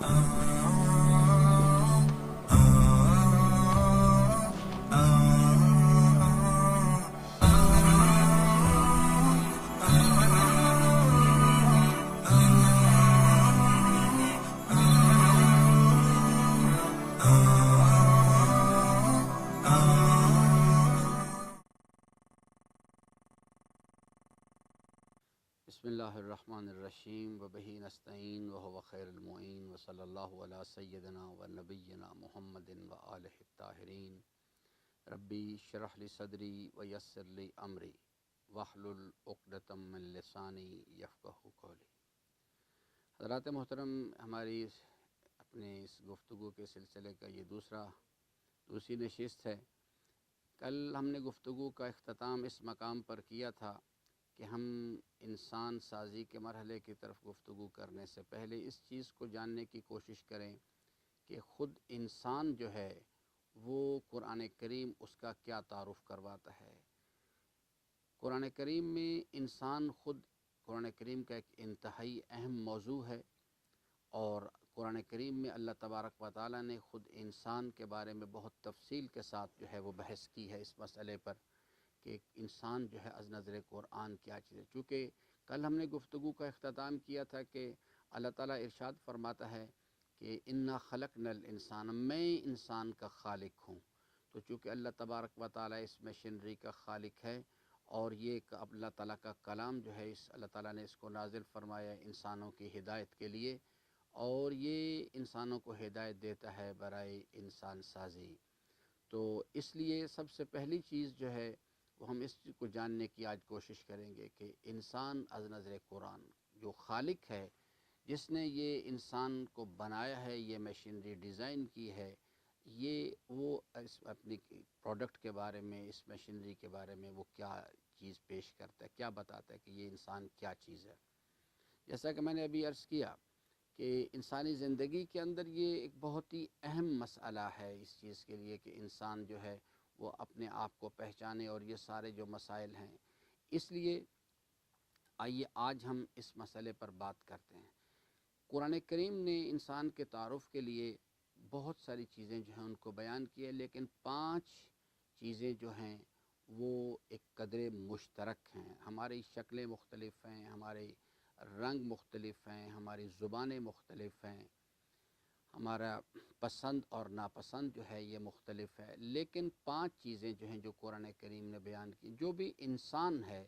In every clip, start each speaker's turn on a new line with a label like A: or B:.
A: بسم اللہ الرحمن الرحیم وبہ نستعین وہو خیر المعین وصلی اللہ علی سیدنا و نبینا محمد و آلہ الطاہرین ربی اشرح لی صدری ویسر لی امری واحلل عقدۃ من لسانی یفقہوا قولی۔ حضرات محترم، ہماری اپنے اس گفتگو کے سلسلے کا یہ دوسری نشست ہے۔ کل ہم نے گفتگو کا اختتام اس مقام پر کیا تھا کہ ہم انسان سازی کے مرحلے کی طرف گفتگو کرنے سے پہلے اس چیز کو جاننے کی کوشش کریں کہ خود انسان جو ہے وہ قرآن کریم اس کا کیا تعارف کرواتا ہے۔ قرآن کریم میں انسان خود قرآن کریم کا ایک انتہائی اہم موضوع ہے، اور قرآن کریم میں اللہ تبارک و تعالیٰ نے خود انسان کے بارے میں بہت تفصیل کے ساتھ جو ہے وہ بحث کی ہے اس مسئلے پر کہ انسان جو ہے از نظر قرآن کیا چیز ہے۔ چونکہ کل ہم نے گفتگو کا اختتام کیا تھا کہ اللہ تعالیٰ ارشاد فرماتا ہے کہ انا خلقنا الانسان، میں انسان کا خالق ہوں۔ تو چونکہ اللہ تبارک و تعالیٰ اس مشینری کا خالق ہے، اور یہ اللہ تعالیٰ کا کلام جو ہے اللہ تعالیٰ نے اس کو نازل فرمایا انسانوں کی ہدایت کے لیے، اور یہ انسانوں کو ہدایت دیتا ہے برائے انسان سازی۔ تو اس لیے سب سے پہلی چیز جو ہے وہ ہم اس چیز کو جاننے کی آج کوشش کریں گے کہ انسان از نظر قرآن جو خالق ہے، جس نے یہ انسان کو بنایا ہے، یہ مشینری ڈیزائن کی ہے، یہ وہ اس اپنی پروڈکٹ کے بارے میں، اس مشینری کے بارے میں وہ کیا چیز پیش کرتا ہے، کیا بتاتا ہے کہ یہ انسان کیا چیز ہے۔ جیسا کہ میں نے ابھی عرض کیا کہ انسانی زندگی کے اندر یہ ایک بہت ہی اہم مسئلہ ہے اس چیز کے لیے کہ انسان جو ہے وہ اپنے آپ کو پہچانے، اور یہ سارے جو مسائل ہیں، اس لیے آئیے آج ہم اس مسئلے پر بات کرتے ہیں۔ قرآن کریم نے انسان کے تعارف کے لیے بہت ساری چیزیں جو ہیں ان کو بیان کی ہے، لیکن 5 چیزیں جو ہیں وہ ایک قدر مشترک ہیں۔ ہماری شکلیں مختلف ہیں، ہمارے رنگ مختلف ہیں، ہماری زبانیں مختلف ہیں، ہمارا پسند اور ناپسند جو ہے یہ مختلف ہے، لیکن 5 چیزیں جو ہیں جو قرآن کریم نے بیان کی، جو بھی انسان ہے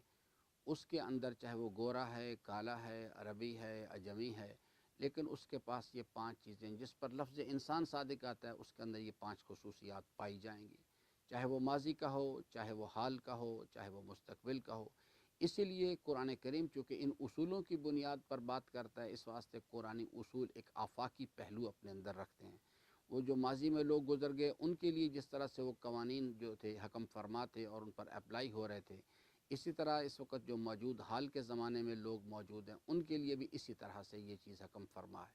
A: اس کے اندر، چاہے وہ گورا ہے، کالا ہے، عربی ہے، عجمی ہے، لیکن اس کے پاس یہ 5 چیزیں جس پر لفظ انسان صادق آتا ہے، اس کے اندر یہ 5 خصوصیات پائی جائیں گی، چاہے وہ ماضی کا ہو، چاہے وہ حال کا ہو، چاہے وہ مستقبل کا ہو۔ اسی لیے قرآن کریم چونکہ ان اصولوں کی بنیاد پر بات کرتا ہے، اس واسطے قرآنی اصول ایک آفاقی پہلو اپنے اندر رکھتے ہیں۔ وہ جو ماضی میں لوگ گزر گئے ان کے لیے جس طرح سے وہ قوانین جو تھے حکم فرما تھے اور ان پر اپلائی ہو رہے تھے، اسی طرح اس وقت جو موجود حال کے زمانے میں لوگ موجود ہیں ان کے لیے بھی اسی طرح سے یہ چیز حکم فرما ہے،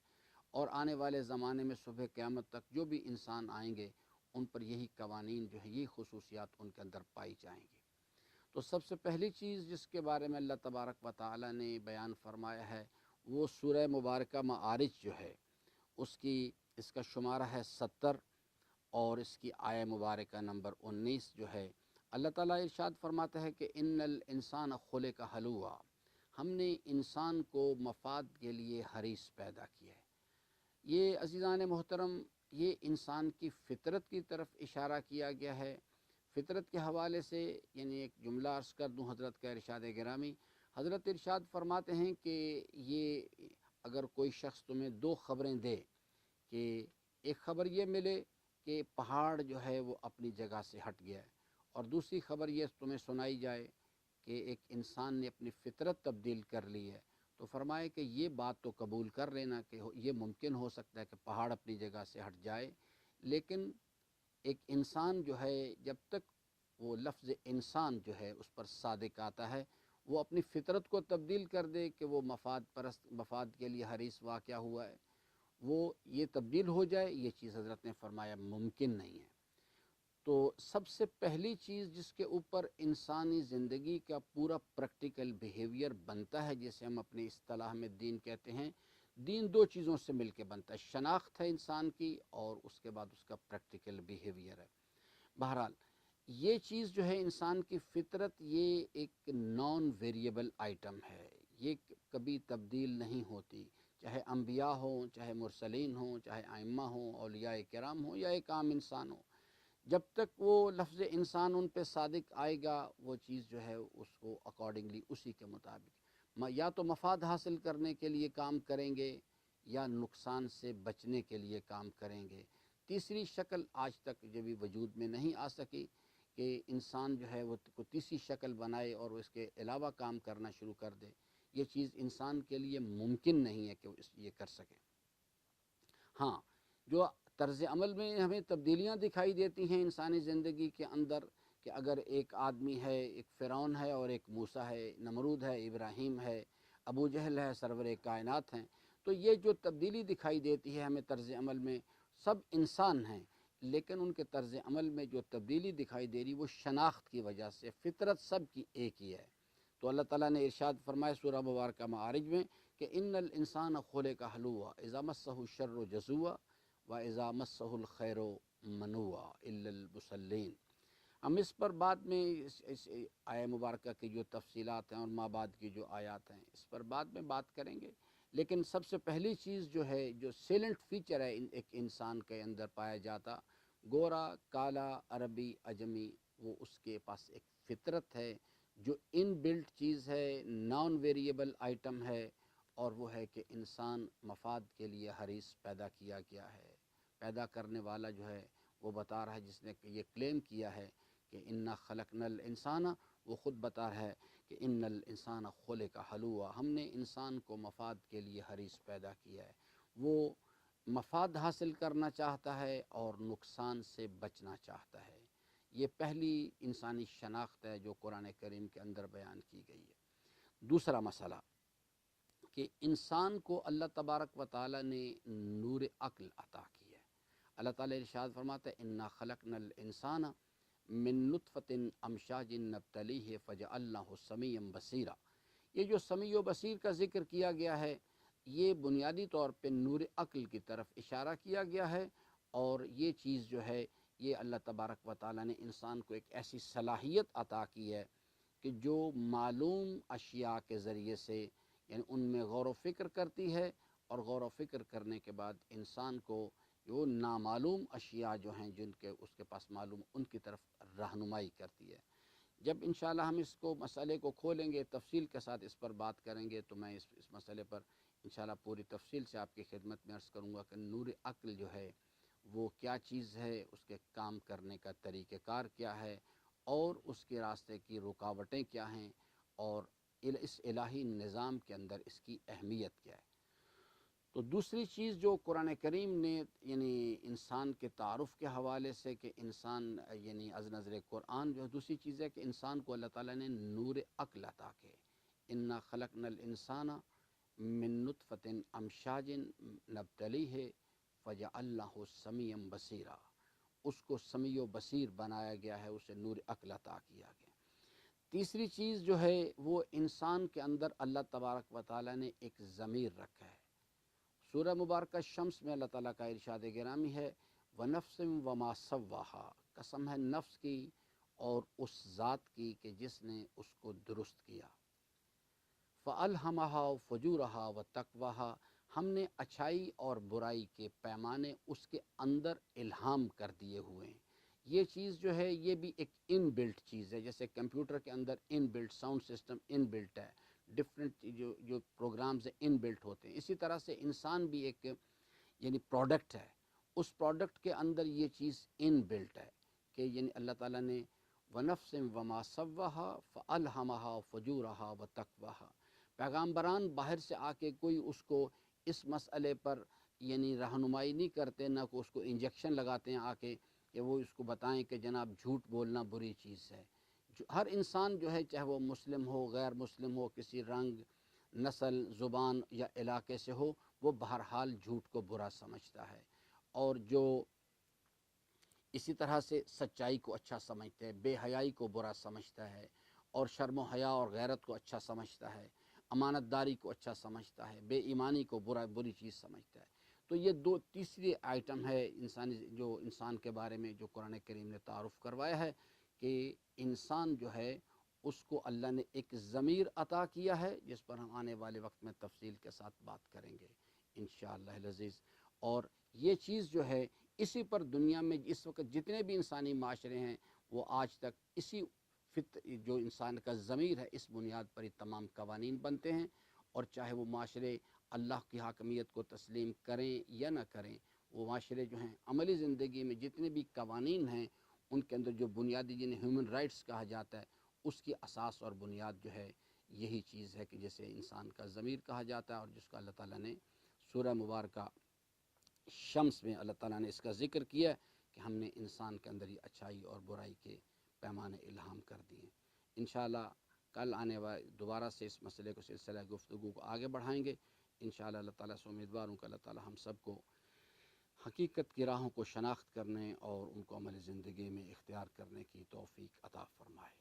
A: اور آنے والے زمانے میں صبح قیامت تک جو بھی انسان آئیں گے ان پر یہی قوانین جو ہیں، یہ خصوصیات ان کے اندر پائی جائیں گی۔ تو سب سے پہلی چیز جس کے بارے میں اللہ تبارک و تعالیٰ نے بیان فرمایا ہے وہ سورہ مبارکہ معارج جو ہے اس کا شمارہ ہے 70، اور اس کی آیہ مبارکہ نمبر 19 جو ہے، اللہ تعالیٰ ارشاد فرماتا ہے کہ ان الانسان خلق ہلوعا، ہم نے انسان کو مفاد کے لیے حریص پیدا کیا ہے۔ یہ عزیزان محترم، یہ انسان کی فطرت کی طرف اشارہ کیا گیا ہے۔ فطرت کے حوالے سے یعنی ایک جملہ عرض کر دوں حضرت کا ارشاد گرامی، حضرت ارشاد فرماتے ہیں کہ یہ اگر کوئی شخص تمہیں 2 خبریں دے کہ ایک خبر یہ ملے کہ پہاڑ جو ہے وہ اپنی جگہ سے ہٹ گیا ہے، اور دوسری خبر یہ تمہیں سنائی جائے کہ ایک انسان نے اپنی فطرت تبدیل کر لی ہے، تو فرمائے کہ یہ بات تو قبول کر لینا کہ یہ ممکن ہو سکتا ہے کہ پہاڑ اپنی جگہ سے ہٹ جائے، لیکن ایک انسان جو ہے جب تک وہ لفظ انسان جو ہے اس پر صادق آتا ہے، وہ اپنی فطرت کو تبدیل کر دے کہ وہ مفاد کے لیے حریص واقع ہوا ہے، وہ یہ تبدیل ہو جائے، یہ چیز حضرت نے فرمایا ممکن نہیں ہے۔ تو سب سے پہلی چیز جس کے اوپر انسانی زندگی کا پورا پریکٹیکل بیہیویئر بنتا ہے، جسے ہم اپنی اصطلاح میں دین کہتے ہیں، دین دو چیزوں سے مل کے بنتا ہے، شناخت ہے انسان کی اور اس کے بعد اس کا پریکٹیکل بیہیویئر ہے۔ بہرحال یہ چیز جو ہے انسان کی فطرت، یہ ایک نان ویریبل آئٹم ہے، یہ کبھی تبدیل نہیں ہوتی، چاہے انبیاء ہوں، چاہے مرسلین ہوں، چاہے ائمہ ہوں، اولیاء کرام ہوں، یا ایک عام انسان ہو، جب تک وہ لفظ انسان ان پہ صادق آئے گا، وہ چیز جو ہے اس کو اکارڈنگلی اسی کے مطابق یا تو مفاد حاصل کرنے کے لیے کام کریں گے یا نقصان سے بچنے کے لیے کام کریں گے۔ تیسری شکل آج تک جو بھی وجود میں نہیں آ سکی کہ انسان جو ہے وہ تیسری شکل بنائے اور اس کے علاوہ کام کرنا شروع کر دے، یہ چیز انسان کے لیے ممکن نہیں ہے کہ وہ یہ کر سکے۔ ہاں، جو طرز عمل میں ہمیں تبدیلیاں دکھائی دیتی ہیں انسانی زندگی کے اندر، کہ اگر ایک آدمی ہے، ایک فرعون ہے اور ایک موسیٰ ہے، نمرود ہے، ابراہیم ہے، ابو جہل ہے، سرور کائنات ہیں، تو یہ جو تبدیلی دکھائی دیتی ہے ہمیں طرز عمل میں، سب انسان ہیں، لیکن ان کے طرز عمل میں جو تبدیلی دکھائی دے رہی وہ شناخت کی وجہ سے، فطرت سب کی ایک ہی ہے۔ تو اللہ تعالیٰ نے ارشاد فرمایا سورہ مبارکہ معارج میں کہ ان الانسان خلق ہلوعا اذا مسہ الشر جزوعا واذا مسہ الخیر منوعا الا المصلین۔ ہم اس پر بعد میں اس آیہ مبارکہ کی جو تفصیلات ہیں اور ما بعد کی جو آیات ہیں اس پر بعد میں بات کریں گے، لیکن سب سے پہلی چیز جو ہے، جو سیلنٹ فیچر ہے ایک انسان کے اندر پایا جاتا، گورا، کالا، عربی، عجمی، وہ اس کے پاس ایک فطرت ہے جو ان بلٹ چیز ہے، نان ویریبل آئٹم ہے، اور وہ ہے کہ انسان مفاد کے لیے حریص پیدا کیا گیا ہے۔ پیدا کرنے والا جو ہے وہ بتا رہا ہے، جس نے یہ کلیم کیا ہے کہ انا خلقنا الانسان، وہ خود بتا رہا ہے کہ ان الانسان خلق ہلوعا، ہم نے انسان کو مفاد کے لیے حریص پیدا کیا ہے۔ وہ مفاد حاصل کرنا چاہتا ہے اور نقصان سے بچنا چاہتا ہے۔ یہ پہلی انسانی شناخت ہے جو قرآن کریم کے اندر بیان کی گئی ہے۔ دوسرا مسئلہ کہ انسان کو اللہ تبارک و تعالی نے نور عقل عطا کی ہے۔ اللہ تعالیٰ ارشاد فرماتا ہے انا خلقنا الانسان من نطفۃ امشاج نبتلیہ فجعلناہ سمیعا بصیرا۔ یہ جو سمیع و بصیر کا ذکر کیا گیا ہے، یہ بنیادی طور پہ نور عقل کی طرف اشارہ کیا گیا ہے، اور یہ چیز جو ہے یہ اللہ تبارک و تعالیٰ نے انسان کو ایک ایسی صلاحیت عطا کی ہے کہ جو معلوم اشیاء کے ذریعے سے، یعنی ان میں غور و فکر کرتی ہے، اور غور و فکر کرنے کے بعد انسان کو وہ نامعلوم اشیاء جو ہیں جن کے اس کے پاس معلوم، ان کی طرف رہنمائی کرتی ہے۔ جب انشاءاللہ ہم اس کو مسئلے کو کھولیں گے، تفصیل کے ساتھ اس پر بات کریں گے، تو میں اس مسئلے پر انشاءاللہ پوری تفصیل سے آپ کی خدمت میں عرض کروں گا کہ نور عقل جو ہے وہ کیا چیز ہے، اس کے کام کرنے کا طریقہ کار کیا ہے، اور اس کے راستے کی رکاوٹیں کیا ہیں، اور اس الہی نظام کے اندر اس کی اہمیت کیا ہے۔ تو دوسری چیز جو قرآن کریم نے یعنی انسان کے تعارف کے حوالے سے، کہ انسان یعنی از نظر قرآن جو دوسری چیز ہے کہ انسان کو اللہ تعالیٰ نے نور عقل عطا کے، انا خلقنا الانسان من نطفۃ امشاج نبتلیہ فجعلناہ سمیعا بصیرا، اس کو سمیع و بصیر بنایا گیا ہے، اسے نور عقل عطا کیا گیا۔ تیسری چیز جو ہے وہ انسان کے اندر اللہ تبارک و تعالیٰ نے ایک ضمیر رکھا ہے۔ سورہ مبارکہ شمس میں اللہ تعالیٰ کا ارشاد گرامی ہے وَنَفْسٍ وَمَا سَوَّاهَا، قسم ہے نفس کی اور اس ذات کی کہ جس نے اس کو درست کیا۔ فَأَلْهَمَهَا فُجُورَهَا وَتَقْوَاهَا، ہم نے اچھائی اور برائی کے پیمانے اس کے اندر الہام کر دیے ہوئے ہیں۔ یہ چیز جو ہے یہ بھی ایک ان بلٹ چیز ہے، جیسے کمپیوٹر کے اندر ان بلٹ ساؤنڈ سسٹم ان بلٹ ہے، ڈفرینٹ جو پروگرامز ان بلٹ ہوتے ہیں، اسی طرح سے انسان بھی ایک یعنی پروڈکٹ ہے، اس پروڈکٹ کے اندر یہ چیز ان بلٹ ہے کہ یعنی اللہ تعالیٰ نے وَنَفْسٍ وَمَا سَوَّاهَا فَأَلْهَمَهَا فُجُورَهَا وَتَقْوَاهَا۔ پیغامبران باہر سے آ کے کوئی اس کو اس مسئلے پر یعنی رہنمائی نہیں کرتے، نہ کو اس کو انجیکشن لگاتے ہیں آ کے کہ وہ اس کو بتائیں کہ جناب جھوٹ بولنا بری چیز ہے۔ ہر انسان جو ہے، چاہے وہ مسلم ہو، غیر مسلم ہو، کسی رنگ، نسل، زبان یا علاقے سے ہو، وہ بہرحال جھوٹ کو برا سمجھتا ہے، اور جو اسی طرح سے سچائی کو اچھا سمجھتا ہے، بے حیائی کو برا سمجھتا ہے، اور شرم و حیا اور غیرت کو اچھا سمجھتا ہے، امانت داری کو اچھا سمجھتا ہے، بے ایمانی کو بری چیز سمجھتا ہے۔ تو یہ تیسری آئٹم ہے انسان کے بارے میں جو قرآن کریم نے تعارف کروایا ہے کہ انسان جو ہے اس کو اللہ نے ایک ضمیر عطا کیا ہے، جس پر ہم آنے والے وقت میں تفصیل کے ساتھ بات کریں گے انشاءاللہ العزیز۔ اور یہ چیز جو ہے اسی پر دنیا میں اس وقت جتنے بھی انسانی معاشرے ہیں وہ آج تک اسی جو انسان کا ضمیر ہے اس بنیاد پر ہی تمام قوانین بنتے ہیں، اور چاہے وہ معاشرے اللہ کی حاکمیت کو تسلیم کریں یا نہ کریں، وہ معاشرے جو ہیں عملی زندگی میں جتنے بھی قوانین ہیں ان کے اندر جو بنیادی جنہیں ہیومن رائٹس کہا جاتا ہے اس کی اساس اور بنیاد جو ہے یہی چیز ہے کہ جسے انسان کا ضمیر کہا جاتا ہے، اور جس کا اللہ تعالیٰ نے سورہ مبارکہ شمس میں اللہ تعالیٰ نے اس کا ذکر کیا کہ ہم نے انسان کے اندر یہ اچھائی اور برائی کے پیمانے الہام کر دیے۔ انشاءاللہ کل آنے والے دوبارہ سے اس مسئلے کو سلسلہ گفتگو کو آگے بڑھائیں گے انشاءاللہ۔ اللہ تعالیٰ سے امیدوار ہوں کہ اللہ تعالیٰ ہم سب کو حقیقت کی راہوں کو شناخت کرنے اور ان کو عمل زندگی میں اختیار کرنے کی توفیق عطا فرمائے۔